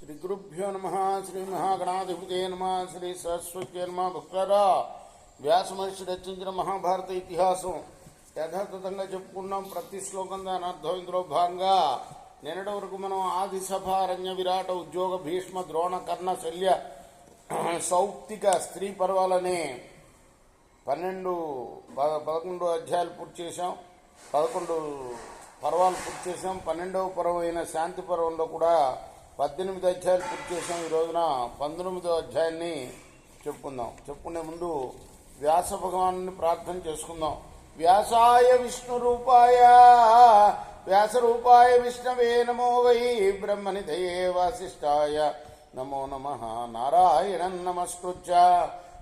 శ్రీ గురుభ్యో నమ. శ్రీ మహాగణాధిపతే నమ. శ్రీ సరస్వతి నమ. భక్తారా, వ్యాస మహర్షి రచించిన మహాభారత ఇతిహాసం యథాతథంగా చెప్పుకున్నాం. ప్రతి శ్లోకం దాని అర్థం ఇందులో భాగంగా నిన్నటి వరకు మనం ఆది సభ, అరణ్య, విరాట, ఉద్యోగ, భీష్మ, ద్రోణ, కర్ణ, శల్య, సౌప్తిక, స్త్రీ పర్వాలనే 11 అధ్యాయాలు పూర్తి చేశాం. 11 పర్వాలు పూర్తి చేశాం. 12వ పర్వం అయిన శాంతి పర్వంలో కూడా 18 అధ్యాయాలు పూర్తి చేశాం. ఈ రోజున 19వ అధ్యాయాన్ని చెప్పుకునే ముందు వ్యాస భగవాను ప్రార్థన చేసుకుందాం. వ్యాసాయ విష్ణు రూపాయ వ్యాస రూపాయ విష్ణవే నమో వై బ్రహ్మనిధయే వాసిష్ఠాయ నమో నమః. నారాయణం నమస్కృత్య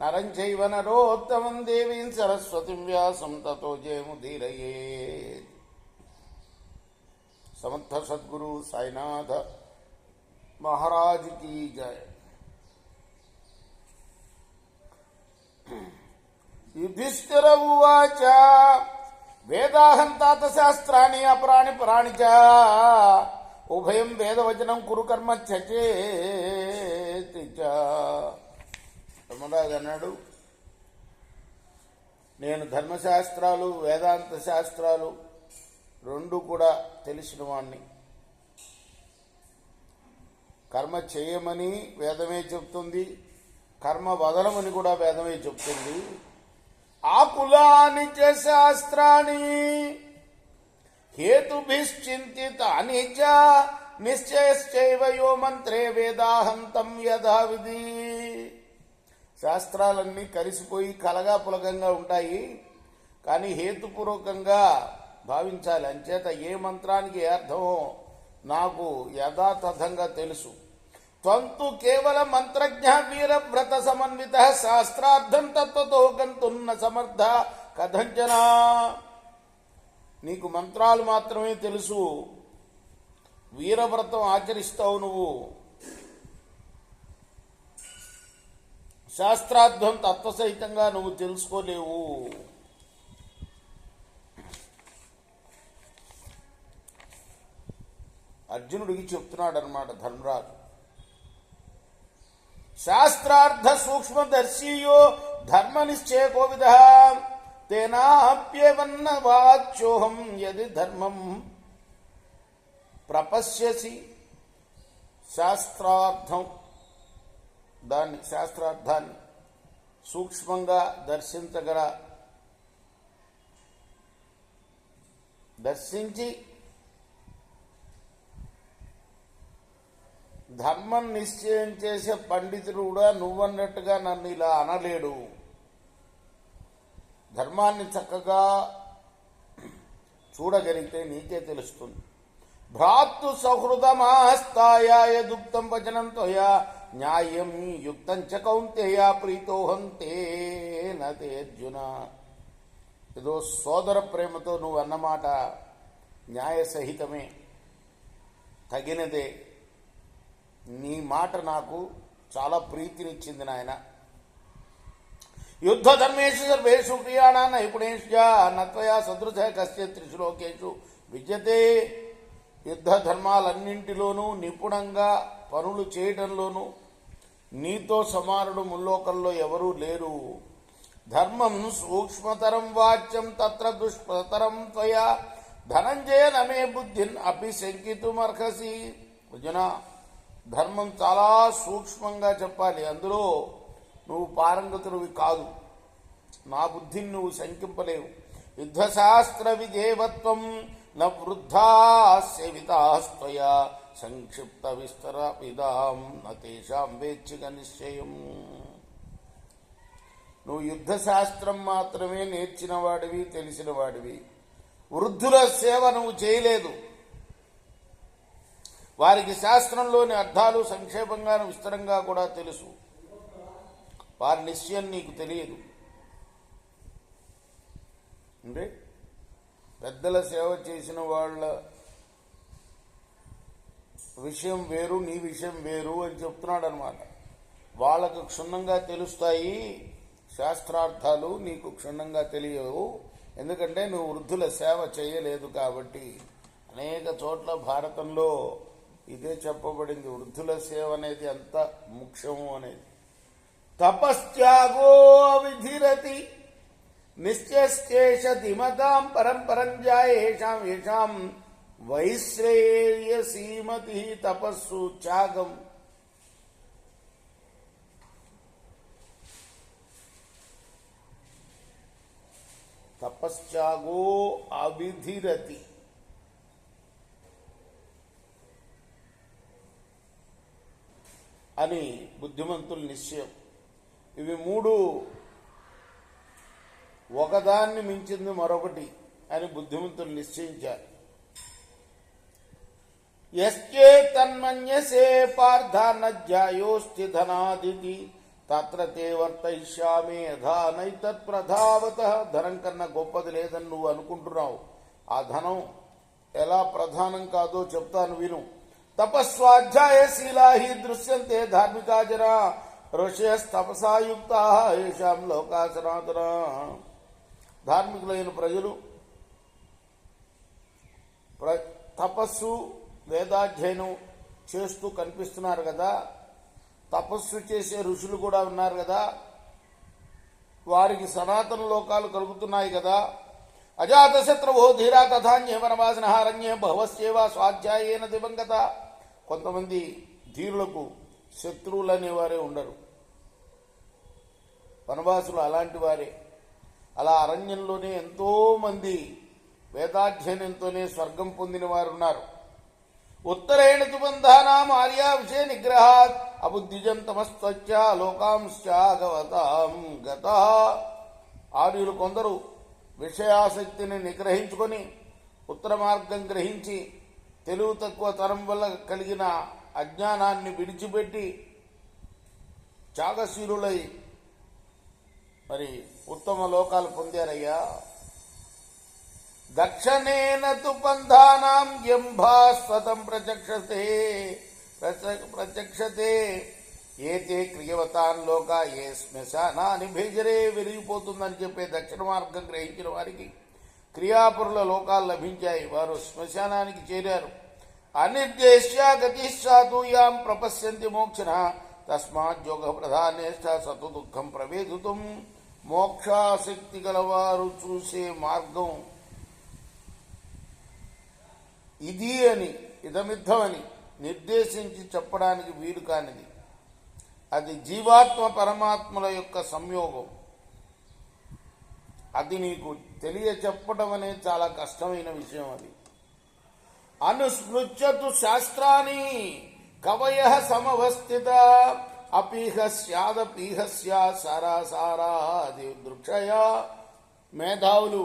నరం చైవ నరోత్తమం దేవీం సరస్వతిం వ్యాసం తతో జయముదీరయేత్. సమర్థ సద్గురు సాయినాథ महाराज की जय. युधिष्ठिर उवाच वेदाहं तात शास्त्राणि अपराणि पराणि च उभयं वेदवचनं कुरु कर्म త్యజేతి చ. ధర్మరాజు అన్నాడు, నేను ధర్మశాస్త్రాలు వేదాంత శాస్త్రాలు రెండు కూడా తెలిసిన వాణ్ణి. కర్మ చేయమని వేదమే చెప్తుంది, కర్మ వదలమని కూడా వేదమే చెప్తుంది. ఆకులాని చ శాస్త్రాన్ని హేతుభిశ్చింతితాని చ నిశ్చయశ్చైవ యో మంత్రే వేదాహంతం యథావిధి. శాస్త్రాలన్నీ కలిసిపోయి కలగా పులగంగా ఉంటాయి, కానీ హేతుపూర్వకంగా భావించాలి. అంచేత ఏ మంత్రానికి ఏ అర్థమో నాకు యథాతథంగా తెలుసు. త్వంతు కేవల మంత్రజ్ఞ వీరవ్రత సమన్విత శాస్త్రార్థం తత్వతో గంతున్న సమర్థ కథంచన. నీకు మంత్రాలు మాత్రమే తెలుసు, వీరవ్రతం ఆచరిస్తావు నువ్వు, శాస్త్రార్థం తత్వసహితంగా నువ్వు తెలుసుకోలేవు. అర్జునుడికి చెప్తున్నాడు అన్నమాట ధర్మరాజు. శాస్త్రార్థ సూక్ష్మదర్శీయో ధర్మ నిశ్చయ కోవిద తేనాప్యేవన్న వాచ్యోహం యది ధర్మం ప్రపశ్యసి. శాస్త్రార్థాన్ని సూక్ష్మంగా దర్శించి ధర్మం నిశ్చయం చేసే పండితుడు కూడా నువ్వన్నట్టుగా నన్ను ఇలా అనలేడు. ధర్మాన్ని చక్కగా చూడగలిగితే నీకే తెలుస్తుంది. భ్రాతృ సహృదమాస్తాయ యదుక్తం వచనం త్వయా న్యాయం యుక్తం చ కౌంతేయ ప్రీతోహం తేన తే అర్జున. ఏదో సోదర ప్రేమతో నువ్వు అన్నమాట న్యాయ సహితమే, తగినదే. నీ మాట నాకు చాలా ప్రీతినిచ్చింది నాయన. యుద్ధ ధర్మేషు సర్వేషు క్రియాణా నైపుణేషు నత్వయా సదృశ కశ్చిత్ త్రిషు లోకేషు విద్యతే. యుద్ధ ధర్మాలన్నింటిలోనూ నిపుణంగా పనులు చేయడంలోనూ నీతో సమానుడు ముల్లోకంలో ఎవరూ లేరు. ధర్మం సూక్ష్మతరం వాచ్యం తత్ర దుష్పతరం త్వయా ధనంజయ నమే బుద్ధిన్ అపి శంకితుమర్హసి. అర్జున, ధర్మం చాలా సూక్ష్మంగా చెప్పాలి, అందులో నువ్వు పారంగతుడివి కాదు. నా బుద్ధిని నువ్వు శంకింపలేవు. యుద్ధశాస్త్ర విధేవత్వం న వృద్ధాస్య వితాస్త్వయా సంక్షిప్త విస్తర విదాం నతేషాం వేచ్చిక నిశ్చయం. నువ్వు యుద్ధశాస్త్రం మాత్రమే నేర్చిన వాడివి, తెలిసిన వాడివి. వృద్ధుల సేవ నువ్వు చేయలేదు. వారికి శాస్త్రంలోని అర్థాలు సంక్షేపంగా విస్తరంగా కూడా తెలుసు. వారి నిశ్చయం నీకు తెలియదు. అంటే పెద్దల సేవ చేసిన వాళ్ళ విషయం వేరు, నీ విషయం వేరు అని చెప్తున్నాడు అనమాట. వాళ్ళకు క్షుణ్ణంగా తెలుస్తాయి శాస్త్రార్థాలు, నీకు క్షుణ్ణంగా తెలియవు. ఎందుకంటే నువ్వు వృద్ధుల సేవ చేయలేదు కాబట్టి. అనేక చోట్ల భారతంలో ఇదే చెప్పబడింది, వృద్ధుల సేవ అనేది ఎంత ముఖ్యము అనేది. తపశ్చాగో విధిరతి నిశ్చేషతిమతాం పరంపరం జాయేషాం ఏషాం వైశ్రేయసీమతి. తపస్సు త్యాగం, తపశ్చాగో అవిధిరతి అని బుద్ధిమంతుల నిశ్చయం. ఇవి మూడు ఒకదాన్ని మించింది మరొకటి అని బుద్ధిమంతులు నిశ్చయించారు. యశ్చే తన్మన్యసే పార్థానజ్యాయోస్తి ధనాదితి తత్ర తే వర్తయిష్యామి యథా నైతత్ ప్రధావత. ధనం కన్నా గొప్పది లేదని నువ్వు అనుకుంటున్నావు. ఆ ధనం ఎలా ప్రధానం కాదో చెప్తాను విను. తపస్వాధ్యాయశీలా హి దృశ్యంతే ధార్మికా జనా ఋషయస్తపసాయుక్తా ఏషాం లోకా సనాతన. ధార్మికులైన ప్రజలు తపస్సు వేదాధ్యయనం చేస్తూ కనిపిస్తున్నారు కదా, తపస్సు చేసే ఋషులు కూడా ఉన్నారు కదా, వారికి సనాతన లోకాలు కలుగుతున్నాయి కదా. అజాతశత్రువో ధీరా తథాన్యే వనవాసనహారణ్యే బహవస్యేవ స్వాధ్యాయేన దివంగత. కొంతమంది ధీరులకు శత్రువులు అనేవారే ఉండరు, వనవాసులు అలాంటి వారే. అలా అరణ్యంలోనే ఎంతో మంది వేదాధ్యయనంతోనే స్వర్గం పొందిన వారు ఉన్నారు. ఉత్తరేణ తు బంధానాం ఆర్యా విషయ నిగ్రహాత్ అబుద్ధిజం తమస్త్వచ్చ లోకాంశ్చాగవతాం గత. ఆర్యులు కొందరు విషయాసక్తిని నిగ్రహించుకొని ఉత్తర మార్గం గ్రహించి తెలివి తక్కువ తరం వల్ల కలిగిన అజ్ఞానాన్ని విడిచిపెట్టి త్యాగశీలులై మరి ఉత్తమ లోకాలు పొందారయ్యా. దక్షిణేన తు పంథానాం యంభాస్వతం ప్రచక్షతే ఏతే క్రియవతాన్ లోక ఏ శ్మశానాన్ని భేజరే. వెలిగిపోతుందని చెప్పే దక్షిణ మార్గం గ్రహించిన వారికి క్రియాపురుల లోకాలు లభించాయి, వారు శ్మశానానికి చేరారు. అనిర్దేశ్య గతిశాతూయాం ప్రపశ్యంతి మోక్షణ తస్మాత్ యోగ ప్రధానేష్ట సతు దుఃఖం ప్రవేదితుం. మోక్షాసక్తి గలవారు చూసే మార్గం ఇది అని, ఇదమిద్ధమని నిర్దేశించి చెప్పడానికి వీలు కానిది. అది జీవాత్మ పరమాత్మల యొక్క సంయోగం. అది నీకు తెలియచెప్పడం అనేది చాలా కష్టమైన విషయం. అది అనుస్మృత్యతు శాస్త్రాన్ని కవయ సమవస్థిత అపీహ స్యాదపీహ సారాసారాది దృక్షయ. మేధావులు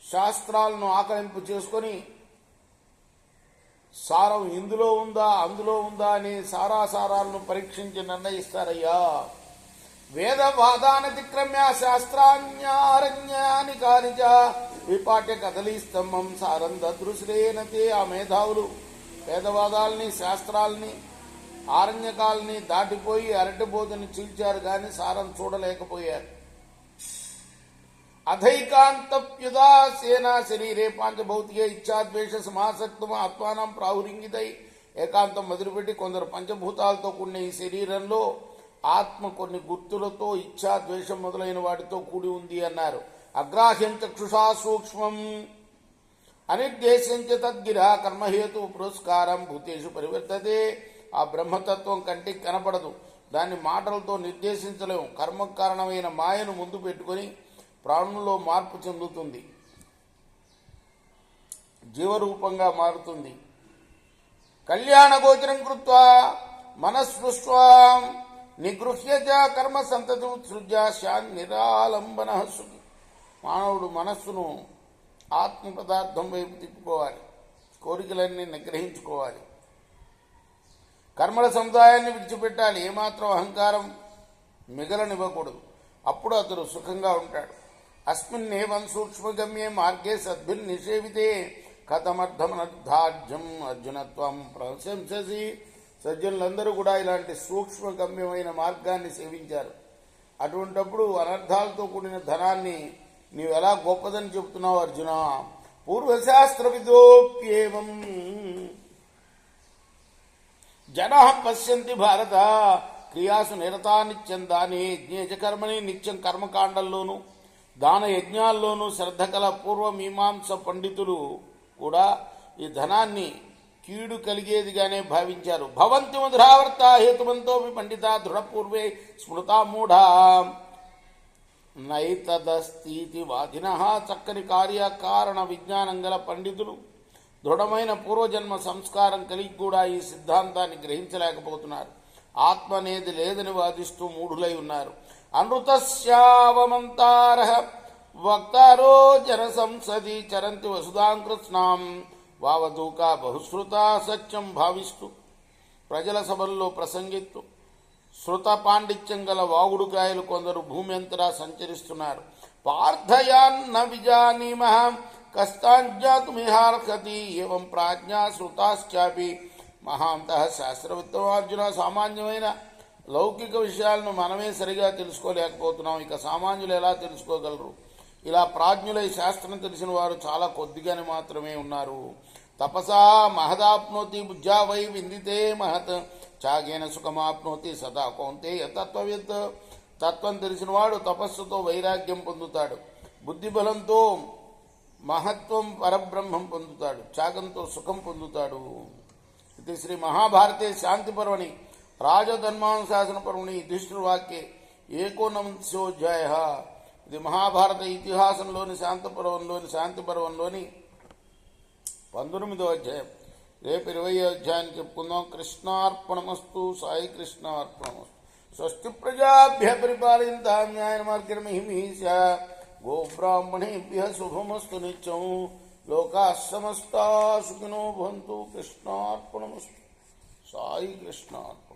శాస్త్రాలను ఆకలింపు చేసుకొని సారం ఇందులో ఉందా అందులో ఉందా అని సారాసారాలను పరీక్షించి నిర్ణయిస్తారయ్యా. వేదవాదానతిక్రమ్య శాస్త్రాన్యారణ్యాని కానిచ విపాట్య కదలీస్తంభం సారం దదృశ్రేనతే. ఆ మేధావులు వేదవాదాలని శాస్త్రాలని ఆరణ్యకాలని దాటిపోయి అరటిబోధని చీల్చారు కానీ సారం చూడలేకపోయారు. అధైకాంతప్యుదాసేన శరీరే పాంచభౌతికే ఇచ్చాద్వేష సమాసక్తం ఆత్మానం ప్రాహురింగితై. ఏకాంతం మొదలుపెట్టి కొందరు పంచభూతాలతో కూడిన ఈ శరీరంలో ఆత్మ కొన్ని గుర్తులతో ఇచ్చాద్వేషం మొదలైన వాటితో కూడి ఉంది అన్నారు. అగ్రాహ్యం చక్షుషా సూక్ష్మం అనిర్దేశంచ తద్గిర కర్మహేతు పురస్కారం భూతేషు పరివర్తతే. ఆ బ్రహ్మతత్వం కంటికి కనపడదు, దాన్ని మాటలతో నిర్దేశించలేము. కర్మకారణమైన మాయను ముందు పెట్టుకొని ప్రాణుల్లో మార్పు చెందుతుంది, జీవరూపంగా మారుతుంది. కళ్యాణ గోచరం కృత్వా మనస్పృష్వాం నిగృహ్య కర్మ సంతతి ఉత్సృజ్య శాన్ నిరాలంబన సుఖి. మానవుడు మనస్సును ఆత్మ పదార్థం వైపు తిప్పుకోవాలి, కోరికలన్నీ నిగ్రహించుకోవాలి, కర్మల సముదాయాన్ని విడిచిపెట్టాలి, ఏమాత్రం అహంకారం మిగలనివ్వకూడదు. అప్పుడు అతడు సుఖంగా ఉంటాడు. అస్మిన్నేవం సూక్ష్మగమ్యే మార్గే సద్భిర్ నిషేవితే కథమర్థమనర్థాఢ్యం అర్జునత్వం ప్రశంససి. సజ్జనులందరూ కూడా ఇలాంటి సూక్ష్మగమ్యమైన మార్గాన్ని సేవించారు. అటువంటప్పుడు అనర్థాలతో కూడిన ధనాన్ని నీవెలా గొప్పదని చెప్తున్నావు అర్జున? పూర్వశాస్త్ర విదోప్యేవం జన పశ్యంతి భారత క్రియాసు నిరతా నిత్యం దాని యజ్ఞ కర్మని నిత్యం కర్మకాండల్లోనూ దాన యజ్ఞాల్లోనూ శ్రద్ధ కల పూర్వమీమాంస పండితులు కూడా ఈ ధనాన్ని కీడు కలిగేదిగానే భావించారు. భవంతి మధురావర్త హేతువంతో పండిత దృఢపూర్వే స్మృతా మూఢా నైతదస్తీతి వాదిన. చక్కని కార్యకారణ విజ్ఞానం గల పండితులు దృఢమైన పూర్వజన్మ సంస్కారం కలిగి కూడా ఈ సిద్ధాంతాన్ని గ్రహించలేకపోతున్నారు. ఆత్మ అనేది లేదని వాదిస్తూ మూఢులై ఉన్నారు. అనృతస్యావమంతార వక్తారో జన సంసది చరంతి వసుధాంకృత్స్నాం వావదూకా బహుశ్రుత సత్యం భావిస్తూ ప్రజల సభల్లో ప్రసంగిస్తూ శృత పాండిత్యం గల వాగుడుకాయలు కొందరు భూమి అంతటా సంచరిస్తున్నారు. పార్థయాన్న విజానీమ కస్తాంజాతుమిహార్హతి ఏవం ప్రాజ్ఞా శ్రుతాశ్చాపి మహాంతః శాస్త్రవిత్తమార్జున. సామాన్యమైన లౌకిక విషయాలను మనమే సరిగా తెలుసుకోలేకపోతున్నాం, ఇక సామాన్యులు ఎలా తెలుసుకోగలరు? ఇలా ప్రాజ్ఞులై శాస్త్రం తెలిసిన వారు చాలా కొద్దిగానే మాత్రమే ఉన్నారు. తపసా మహదాప్నోతి బుజ్జా వై విందితే మహత్ చాగేన సుఖమాప్నోతి సదా కౌంతేయ తత్వవిత్. తత్వం తెలిసినవాడు తపస్సుతో వైరాగ్యం పొందుతాడు, బుద్ధిబలంతో మహత్వం పరబ్రహ్మం పొందుతాడు, త్యాగంతో సుఖం పొందుతాడు. ఇది శ్రీ మహాభారతే శాంతి పర్వణి రాజధర్మానుశాసన పర్వణి యుధిష్ఠిరవాక్యే ఏకోనవింశోధ్యాయ. ఇది మహాభారత ఇతిహాసంలోని శాంతి పర్వంలోని 19వ అధ్యాయం. రేపు 20వ అధ్యాయాన్ని చెప్పుకుందాం. కృష్ణార్పణమస్తు. సాయి కృష్ణార్పణమస్తు. స్వస్తి ప్రజాభ్య పరిపాలయంతాం న్యాయేన మార్గేణ మహిమహీశా. గోబ్రాహ్మణేభ్య శుభమస్తు నిత్యం. లోకాః సమస్తాః సుఖినో భవంతు. కృష్ణార్పణమస్తు. సాయి కృష్ణార్పణమస్తు.